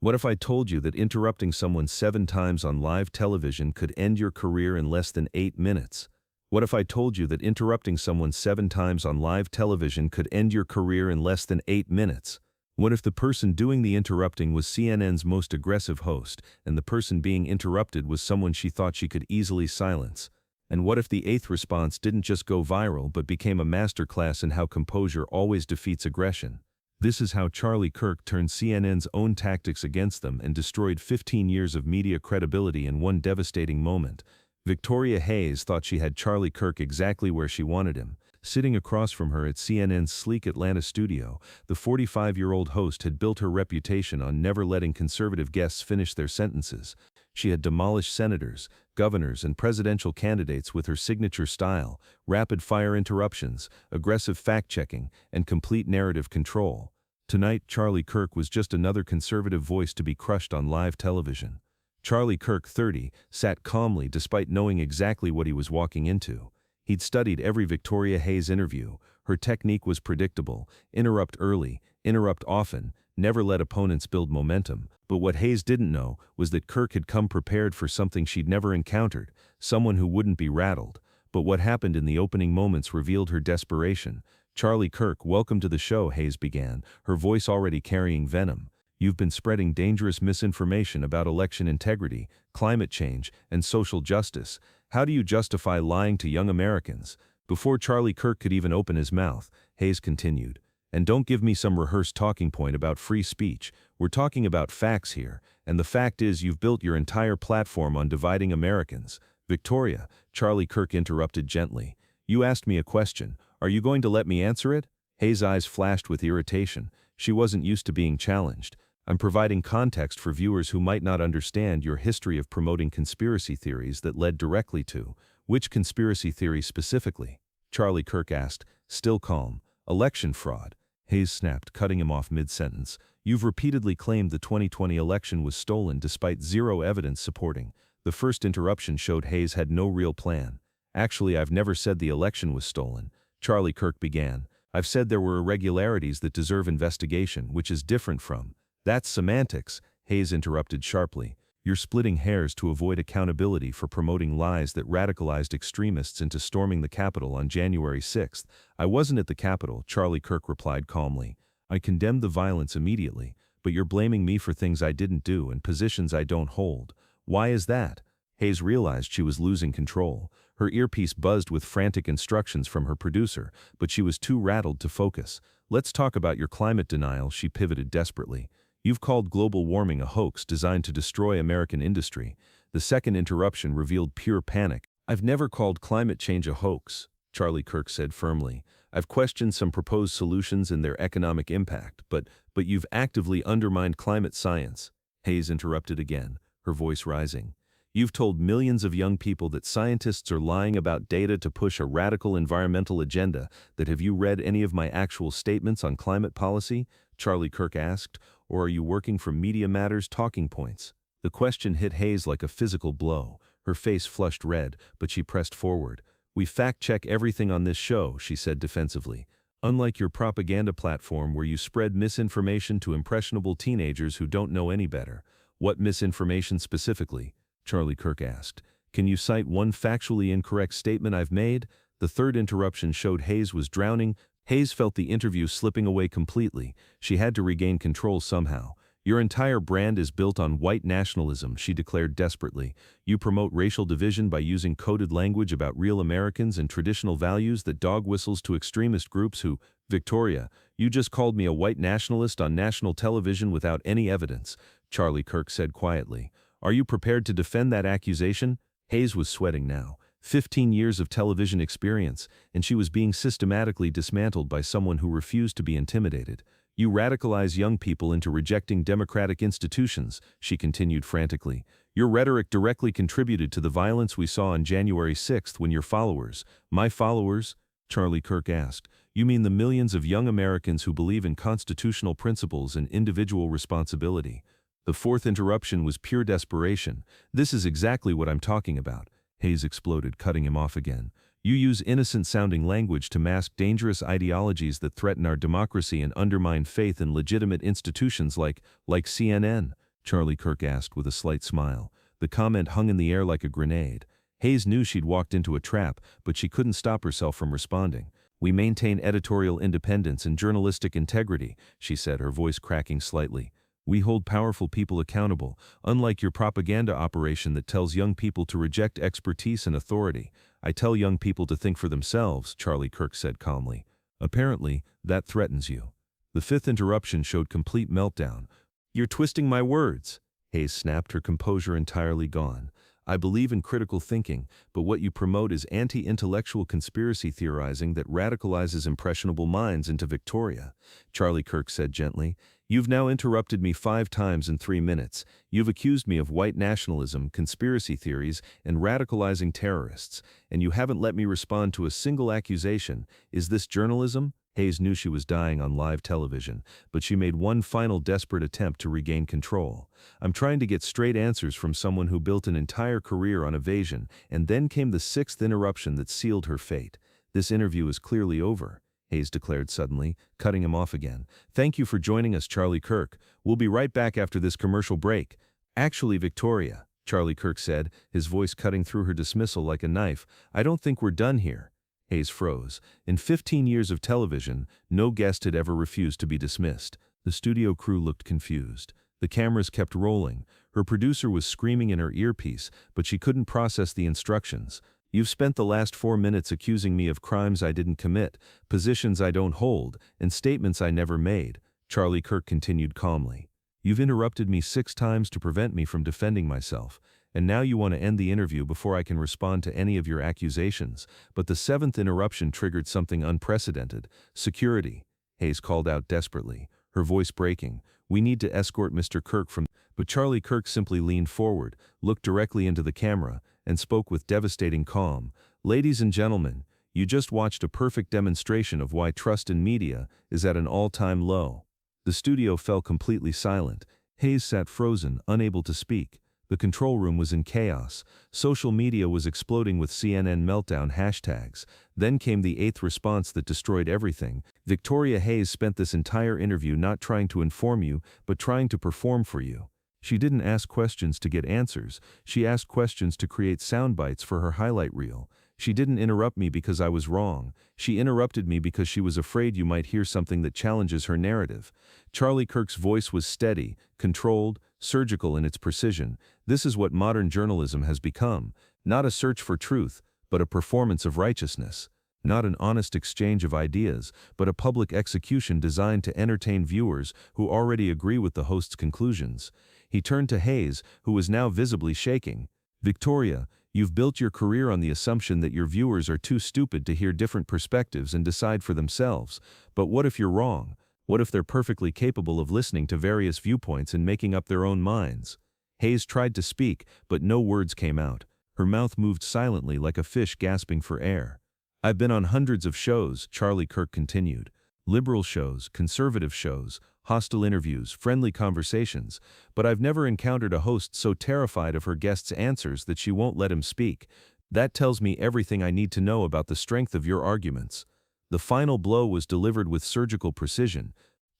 What if I told you that interrupting someone 7 times on live television could end your career in less than 8 minutes? What if I told you that interrupting someone 7 times on live television could end your career in less than 8 minutes? What if the person doing the interrupting was CNN's most aggressive host, and the person being interrupted was someone she thought she could easily silence? And what if the eighth response didn't just go viral but became a masterclass in how composure always defeats aggression? This is how Charlie Kirk turned CNN's own tactics against them and destroyed 15 years of media credibility in one devastating moment. Victoria Hayes thought she had Charlie Kirk exactly where she wanted him. Sitting across from her at CNN's sleek Atlanta studio, the 45-year-old host had built her reputation on never letting conservative guests finish their sentences. She had demolished senators, governors, and presidential candidates with her signature style, rapid-fire interruptions, aggressive fact-checking, and complete narrative control. Tonight, Charlie Kirk was just another conservative voice to be crushed on live television. Charlie Kirk, 30, sat calmly despite knowing exactly what he was walking into. He'd studied every Victoria Hayes interview. Her technique was predictable: interrupt early, interrupt often, never let opponents build momentum. But what Hayes didn't know was that Kirk had come prepared for something she'd never encountered, someone who wouldn't be rattled. But what happened in the opening moments revealed her desperation. "Charlie Kirk, welcome to the show," Hayes began, her voice already carrying venom. "You've been spreading dangerous misinformation about election integrity, climate change, and social justice. How do you justify lying to young Americans?" Before Charlie Kirk could even open his mouth, Hayes continued, "And don't give me some rehearsed talking point about free speech. We're talking about facts here, and the fact is you've built your entire platform on dividing Americans." "Victoria," Charlie Kirk interrupted gently, "you asked me a question. Are you going to let me answer it?" Hayes' eyes flashed with irritation. She wasn't used to being challenged. "I'm providing context for viewers who might not understand your history of promoting conspiracy theories that led directly to—" "Which conspiracy theory specifically?" Charlie Kirk asked, still calm. "Election fraud," Hayes snapped, cutting him off mid-sentence. "You've repeatedly claimed the 2020 election was stolen despite zero evidence supporting." The first interruption showed Hayes had no real plan. "Actually, I've never said the election was stolen," Charlie Kirk began. "I've said there were irregularities that deserve investigation, which is different from—" "That's semantics," Hayes interrupted sharply. "You're splitting hairs to avoid accountability for promoting lies that radicalized extremists into storming the Capitol on January 6th. "I wasn't at the Capitol," Charlie Kirk replied calmly. "I condemned the violence immediately, but you're blaming me for things I didn't do and positions I don't hold. Why is that?" Hayes realized she was losing control. Her earpiece buzzed with frantic instructions from her producer, but she was too rattled to focus. "Let's talk about your climate denial," she pivoted desperately. "You've called global warming a hoax designed to destroy American industry." The second interruption revealed pure panic. "I've never called climate change a hoax," Charlie Kirk said firmly. "I've questioned some proposed solutions and their economic impact, but you've actively undermined climate science." Hayes interrupted again, her voice rising. "You've told millions of young people that scientists are lying about data to push a radical environmental agenda. That have you read any of my actual statements on climate policy?" Charlie Kirk asked. "Or are you working from Media Matters talking points?" The question hit Hayes like a physical blow. Her face flushed red, but she pressed forward. "We fact-check everything on this show," she said defensively. "Unlike your propaganda platform where you spread misinformation to impressionable teenagers who don't know any better." "What misinformation specifically?" Charlie Kirk asked. "Can you cite one factually incorrect statement I've made?" The third interruption showed Hayes was drowning. Hayes felt the interview slipping away completely. She had to regain control somehow. "Your entire brand is built on white nationalism," she declared desperately. "You promote racial division by using coded language about real Americans and traditional values that dog whistles to extremist groups who—" "Victoria, you just called me a white nationalist on national television without any evidence," Charlie Kirk said quietly. "Are you prepared to defend that accusation?" Hayes was sweating now. 15 years of television experience, and she was being systematically dismantled by someone who refused to be intimidated. "You radicalize young people into rejecting democratic institutions," she continued frantically. "Your rhetoric directly contributed to the violence we saw on January 6th when your followers—" "My followers?" Charlie Kirk asked. "You mean the millions of young Americans who believe in constitutional principles and individual responsibility." The fourth interruption was pure desperation. "This is exactly what I'm talking about," Hayes exploded, cutting him off again. "You use innocent-sounding language to mask dangerous ideologies that threaten our democracy and undermine faith in legitimate institutions like CNN." Charlie Kirk asked with a slight smile. The comment hung in the air like a grenade. Hayes knew she'd walked into a trap, but she couldn't stop herself from responding. "We maintain editorial independence and journalistic integrity," she said, her voice cracking slightly. "We hold powerful people accountable, unlike your propaganda operation that tells young people to reject expertise and authority. I tell young people to think for themselves," Charlie Kirk said calmly. "Apparently, that threatens you." The fifth interruption showed complete meltdown. "You're twisting my words," Hayes snapped, her composure entirely gone. "I believe in critical thinking, but what you promote is anti-intellectual conspiracy theorizing that radicalizes impressionable minds into Victoria," Charlie Kirk said gently. "You've now interrupted me 5 times in 3 minutes. You've accused me of white nationalism, conspiracy theories, and radicalizing terrorists, and you haven't let me respond to a single accusation. Is this journalism?" Hayes knew she was dying on live television, but she made one final desperate attempt to regain control. "I'm trying to get straight answers from someone who built an entire career on evasion, and then came the 6th interruption that sealed her fate. This interview is clearly over," Hayes declared suddenly, cutting him off again. "Thank you for joining us, Charlie Kirk. We'll be right back after this commercial break." "Actually, Victoria," Charlie Kirk said, his voice cutting through her dismissal like a knife, "I don't think we're done here." Hayes froze. In 15 years of television, no guest had ever refused to be dismissed. The studio crew looked confused. The cameras kept rolling. Her producer was screaming in her earpiece, but she couldn't process the instructions. "You've spent the last 4 minutes accusing me of crimes I didn't commit, positions I don't hold, and statements I never made," Charlie Kirk continued calmly. "You've interrupted me 6 times to prevent me from defending myself. And now you want to end the interview before I can respond to any of your accusations. But the 7th interruption triggered something unprecedented. Security," Hayes called out desperately, her voice breaking. "We need to escort Mr. Kirk from—" But Charlie Kirk simply leaned forward, looked directly into the camera, and spoke with devastating calm. "Ladies and gentlemen, you just watched a perfect demonstration of why trust in media is at an all-time low." The studio fell completely silent. Hayes sat frozen, unable to speak. The control room was in chaos. Social media was exploding with CNN meltdown hashtags. Then came the 8th response that destroyed everything. Victoria Hayes spent this entire interview not trying to inform you, but trying to perform for you. She didn't ask questions to get answers. She asked questions to create sound bites for her highlight reel. She didn't interrupt me because I was wrong. She interrupted me because she was afraid you might hear something that challenges her narrative. Charlie Kirk's voice was steady, controlled, surgical in its precision. This is what modern journalism has become. Not a search for truth, but a performance of righteousness. Not an honest exchange of ideas, but a public execution designed to entertain viewers who already agree with the host's conclusions. He turned to Hayes, who was now visibly shaking. "Victoria, you've built your career on the assumption that your viewers are too stupid to hear different perspectives and decide for themselves. But what if you're wrong? What if they're perfectly capable of listening to various viewpoints and making up their own minds?" Hayes tried to speak, but no words came out. Her mouth moved silently like a fish gasping for air. "I've been on hundreds of shows," Charlie Kirk continued. "Liberal shows, conservative shows, hostile interviews, friendly conversations, but I've never encountered a host so terrified of her guest's answers that she won't let him speak. That tells me everything I need to know about the strength of your arguments." The final blow was delivered with surgical precision.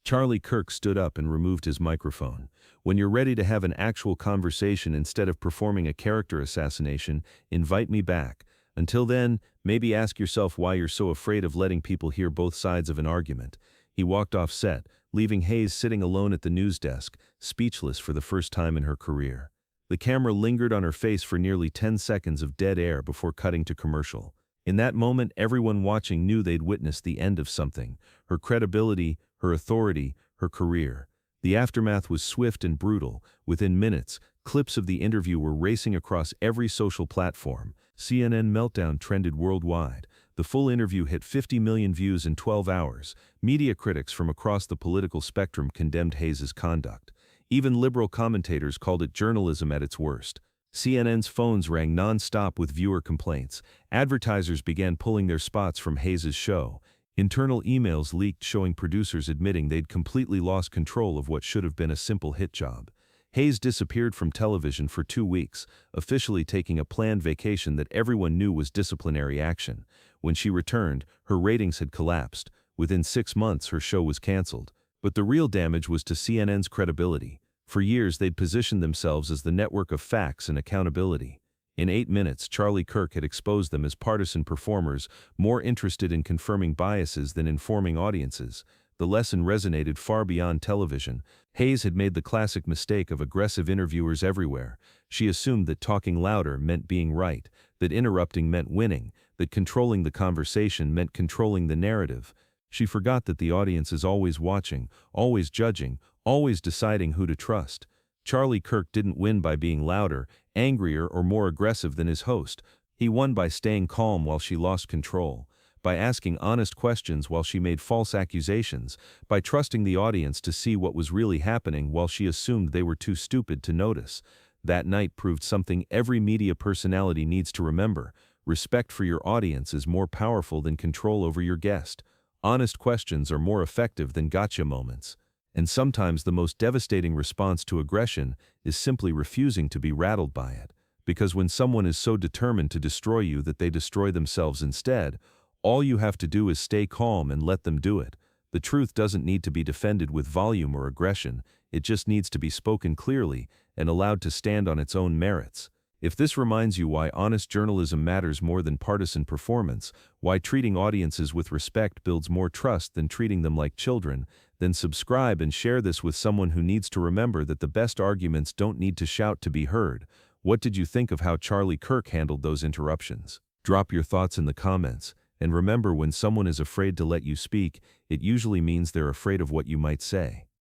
Charlie Kirk stood up and removed his microphone. "When you're ready to have an actual conversation instead of performing a character assassination, invite me back. Until then, maybe ask yourself why you're so afraid of letting people hear both sides of an argument." He walked off set, leaving Hayes sitting alone at the news desk, speechless for the first time in her career. The camera lingered on her face for nearly 10 seconds of dead air before cutting to commercial. In that moment, everyone watching knew they'd witnessed the end of something: her credibility, her authority, her career. The aftermath was swift and brutal. Within minutes, clips of the interview were racing across every social platform. CNN meltdown trended worldwide. The full interview hit 50 million views in 12 hours. Media critics from across the political spectrum condemned Hayes' conduct. Even liberal commentators called it journalism at its worst. CNN's phones rang non-stop with viewer complaints. Advertisers began pulling their spots from Hayes' show. Internal emails leaked showing producers admitting they'd completely lost control of what should have been a simple hit job. Hayes disappeared from television for 2 weeks, officially taking a planned vacation that everyone knew was disciplinary action. When she returned, her ratings had collapsed. Within 6 months, her show was canceled. But the real damage was to CNN's credibility. For years they'd positioned themselves as the network of facts and accountability. In 8 minutes, Charlie Kirk had exposed them as partisan performers, more interested in confirming biases than informing audiences. The lesson resonated far beyond television. Hayes had made the classic mistake of aggressive interviewers everywhere. She assumed that talking louder meant being right, that interrupting meant winning, that controlling the conversation meant controlling the narrative. She forgot that the audience is always watching, always judging, always deciding who to trust. Charlie Kirk didn't win by being louder, angrier, or more aggressive than his host. He won by staying calm while she lost control, by asking honest questions while she made false accusations, by trusting the audience to see what was really happening while she assumed they were too stupid to notice. That night proved something every media personality needs to remember. Respect for your audience is more powerful than control over your guest. Honest questions are more effective than gotcha moments. And sometimes the most devastating response to aggression is simply refusing to be rattled by it. Because when someone is so determined to destroy you that they destroy themselves instead, all you have to do is stay calm and let them do it. The truth doesn't need to be defended with volume or aggression, it just needs to be spoken clearly and allowed to stand on its own merits. If this reminds you why honest journalism matters more than partisan performance, why treating audiences with respect builds more trust than treating them like children, then subscribe and share this with someone who needs to remember that the best arguments don't need to shout to be heard. What did you think of how Charlie Kirk handled those interruptions? Drop your thoughts in the comments, and remember, when someone is afraid to let you speak, it usually means they're afraid of what you might say.